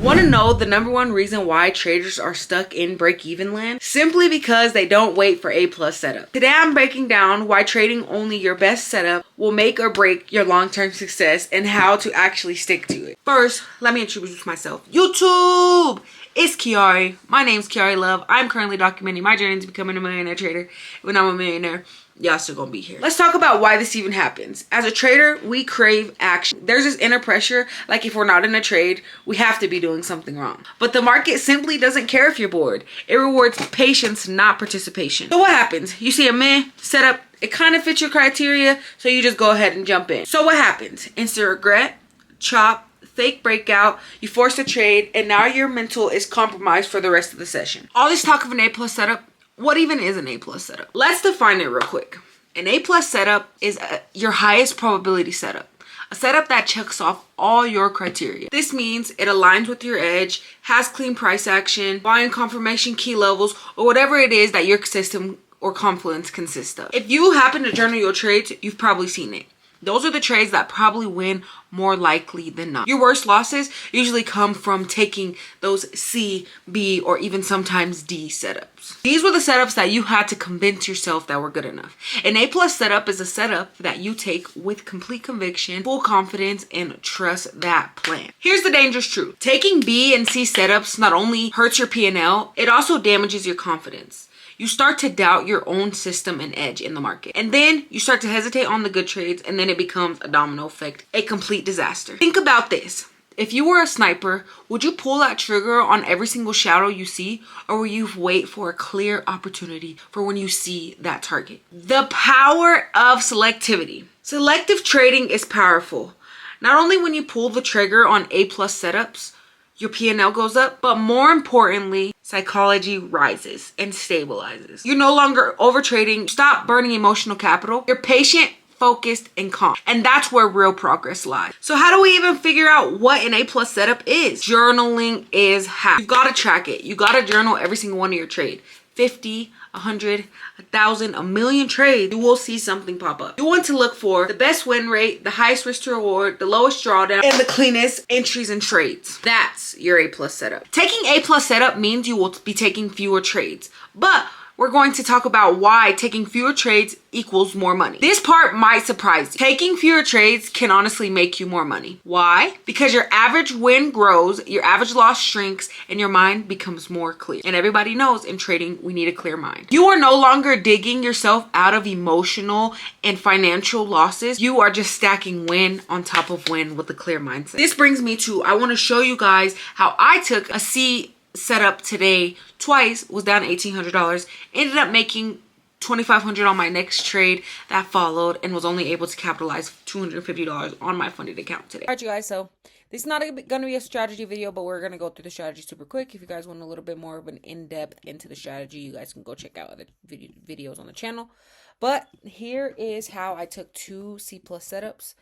Want to know the number one reason why traders are stuck in break-even land? Simply because they don't wait for A+ setup. Today I'm breaking down why trading only your best setup will make or break your long-term success and how to actually stick to it. First, let me introduce myself. YouTube! It's KIAREY. My name's KIAREY Love. I'm currently documenting my journey to becoming a millionaire trader. When I'm a millionaire, y'all still gonna be here. Let's talk about why this even happens. As a trader, we crave action. There's this inner pressure, like if we're not in a trade, we have to be doing something wrong. But the market simply doesn't care if you're bored. It rewards patience, not participation. So what happens? You see a meh setup, it kind of fits your criteria, so you just go ahead and jump in. So what happens? Instant regret, chop, fake breakout, you force a trade, and now your mental is compromised for the rest of the session. All this talk of an A+ setup, what even is an A+ setup? Let's define it real quick. An A+ setup is your highest probability setup. A setup that checks off all your criteria. This means it aligns with your edge, has clean price action, buying confirmation key levels, or whatever it is that your system or confluence consists of. If you happen to journal your trades, you've probably seen it. Those are the trades that probably win more likely than not. Your worst losses usually come from taking those C, B, or even sometimes D setups. These were the setups that you had to convince yourself that were good enough. An A+ setup is a setup that you take with complete conviction, full confidence, and trust that plan. Here's the dangerous truth. Taking B and C setups not only hurts your P&L, it also damages your confidence. You start to doubt your own system and edge in the market. And then you start to hesitate on the good trades, and then it becomes a domino effect, a complete disaster. Think about this. If you were a sniper, would you pull that trigger on every single shadow you see, or will you wait for a clear opportunity for when you see that target? The power of selectivity. Selective trading is powerful. Not only when you pull the trigger on A+ setups, your P&L goes up, but more importantly, psychology rises and stabilizes. You're no longer overtrading, stop burning emotional capital. You're patient, focused, and calm. And that's where real progress lies. So how do we even figure out what an A+ setup is? Journaling is how. You gotta track it. You gotta journal every single one of your trade. 50, 100, 1,000, a million trades, you will see something pop up. You want to look for the best win rate, the highest risk to reward, the lowest drawdown, and the cleanest entries and trades. That's your A+ setup. Taking A+ setup means you will be taking fewer trades, but we're going to talk about why taking fewer trades equals more money. This part might surprise you. Taking fewer trades can honestly make you more money. Why? Because your average win grows, your average loss shrinks, and your mind becomes more clear. And everybody knows in trading, we need a clear mind. You are no longer digging yourself out of emotional and financial losses. You are just stacking win on top of win with a clear mindset. This brings me to, I want to show you guys how I took a C setup today twice, was down $1,800, ended up making $2,500 on my next trade that followed, and was only able to capitalize $250 on my funded account today. All right, you guys, so this is not going to be a strategy video, but we're going to go through the strategy super quick. If you guys want a little bit more of an in-depth into the strategy, you guys can go check out other videos on the channel. But here is how I took two C+ setups,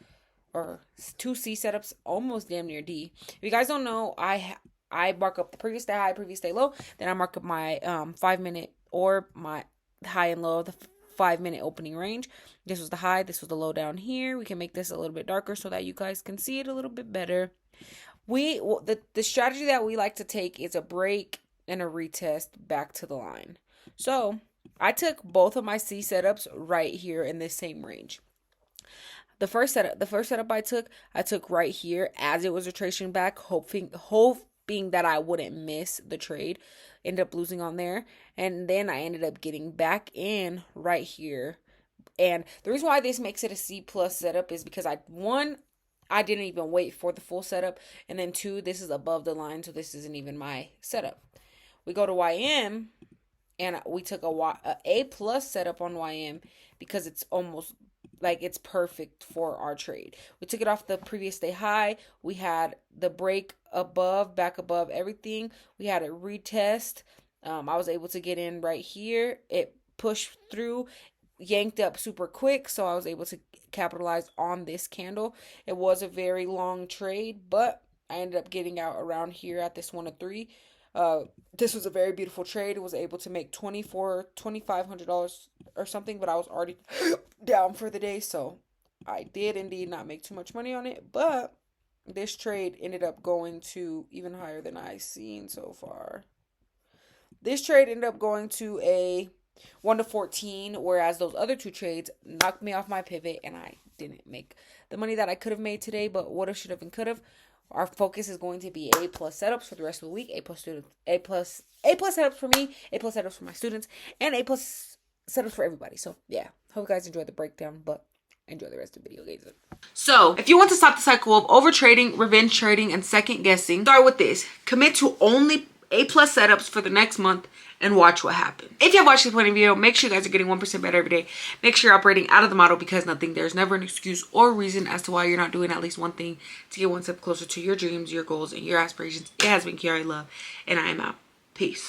or two C setups, almost damn near D. If you guys don't know, I mark up the previous day high, previous day low. Then I mark up my 5-minute or my high and low of the 5-minute opening range. This was the high. This was the low down here. We can make this a little bit darker so that you guys can see it a little bit better. The strategy that we like to take is a break and a retest back to the line. So I took both of my C setups right here in this same range. The first setup I took right here as it was retracing back, hoping that I wouldn't miss the trade. Ended up losing on there, and then I ended up getting back in right here. And the reason why this makes it a C+ setup is because I didn't even wait for the full setup, and then 2, this is above the line, so this isn't even my setup. We go to YM, and we took a A+ setup on YM because it's almost like it's perfect for our trade. We took it off the previous day high. We had the break above, back above everything. We had a retest. I was able to get in right here. It pushed through, yanked up super quick, so I was able to capitalize on this candle. It was a very long trade, but I ended up getting out around here at this 103. This was a very beautiful trade. It was able to make $2,500 or something, but I was already down for the day, so I did indeed not make too much money on it, but this trade ended up going to even higher than I've seen so far. This trade ended up going to a 1 to 14, whereas those other two trades knocked me off my pivot and I didn't make the money that I could have made today, but would have, should have, and could have. Our focus is going to be A+ setups for the rest of the week. A+ setups for me, A+ setups for my students, and A+ setups for everybody. So yeah, hope you guys enjoyed the breakdown, but enjoy the rest of the video, guys. So if you want to stop the cycle of over trading, revenge trading, and second guessing, start with this. Commit to only A+ setups for the next month and watch what happens. If you have watched this point of video, make sure you guys are getting 1% better every day. Make sure you're operating out of the model because there's never an excuse or reason as to why you're not doing at least one thing to get one step closer to your dreams, your goals, and your aspirations. It has been KIAREY Love, and I am out. Peace.